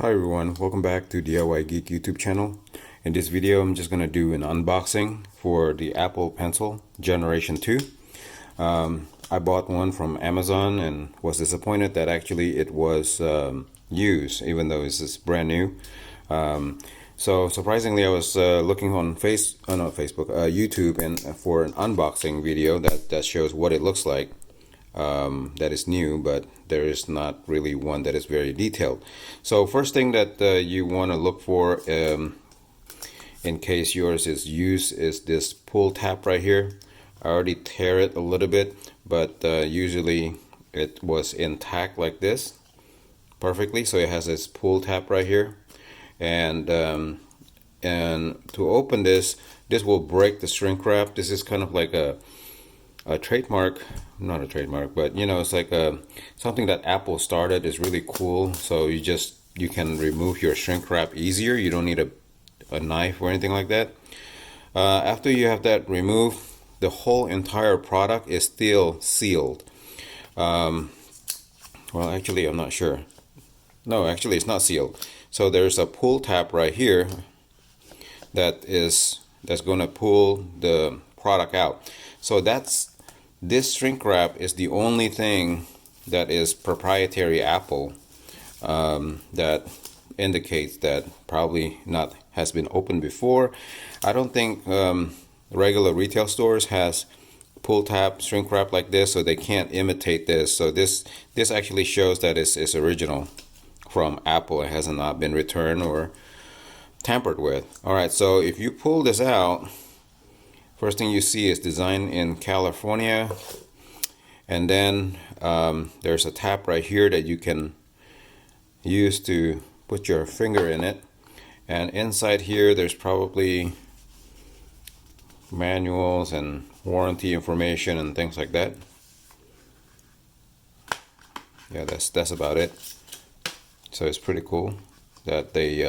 Hi everyone, welcome back to DIY Geek YouTube channel. In this video I'm just going to do an unboxing for the Apple Pencil Generation 2. I bought one from Amazon and was disappointed that actually it was used even though it's brand new. So surprisingly I was looking on YouTube and for an unboxing video that shows what it looks like. That is new, but there is not really one that is very detailed. So first thing that you want to look for in case yours is used is this pull tab right here. I already tear it a little bit, but usually it was intact like this perfectly. So it has this pull tab right here, and to open this will break the shrink wrap. This is kind of like a trademark, not a trademark, but you know, it's like something that Apple started. Is really cool. So you can remove your shrink wrap easier. You don't need a knife or anything like that. After you have that removed, the whole entire product is still sealed. Well, actually, I'm not sure. No, actually, it's not sealed. So there's a pull tab right here that's going to pull the product out. So this shrink wrap is the only thing that is proprietary Apple, that indicates that probably not has been opened before. I don't think regular retail stores has pull tab shrink wrap like this, so they can't imitate this. So this actually shows that it's original from Apple. It has not been returned or tampered with. All right, so if you pull this out, first thing you see is designed in California, and then there's a tab right here that you can use to put your finger in it, and inside here there's probably manuals and warranty information and things like that. Yeah, that's about it. So it's pretty cool that they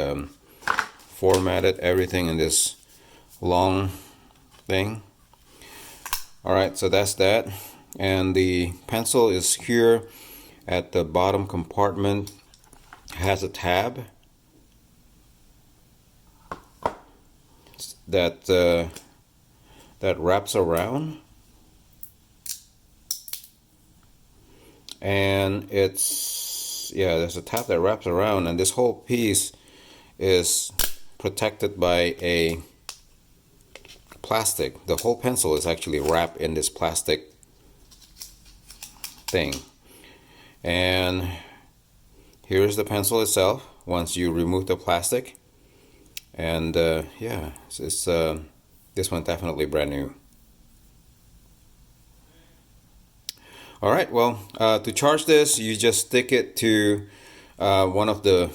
formatted everything in this long thing. Alright, so that's that. And the pencil is here at the bottom compartment. It has a tab that wraps around, and there's a tab that wraps around, and this whole piece is protected by a plastic. The whole pencil is actually wrapped in this plastic thing. And here's the pencil itself once you remove the plastic. And yeah, this one definitely brand new. Alright, well, to charge this, you just stick it to one of the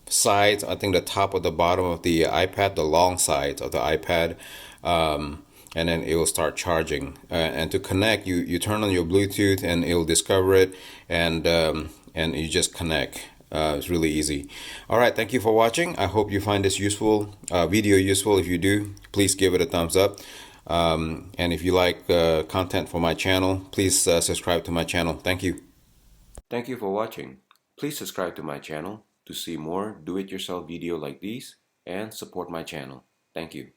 sides, I think the top or the bottom of the iPad, the long sides of the iPad, and then it will start charging. And to connect, you turn on your Bluetooth and it will discover it, and you just connect. It's really easy. All right, thank you for watching. I hope you find this video useful. If you do, please give it a thumbs up. And if you like content for my channel, please subscribe to my channel. Thank you. Thank you for watching. Please subscribe to my channel to see more do-it-yourself video like these and support my channel. Thank you.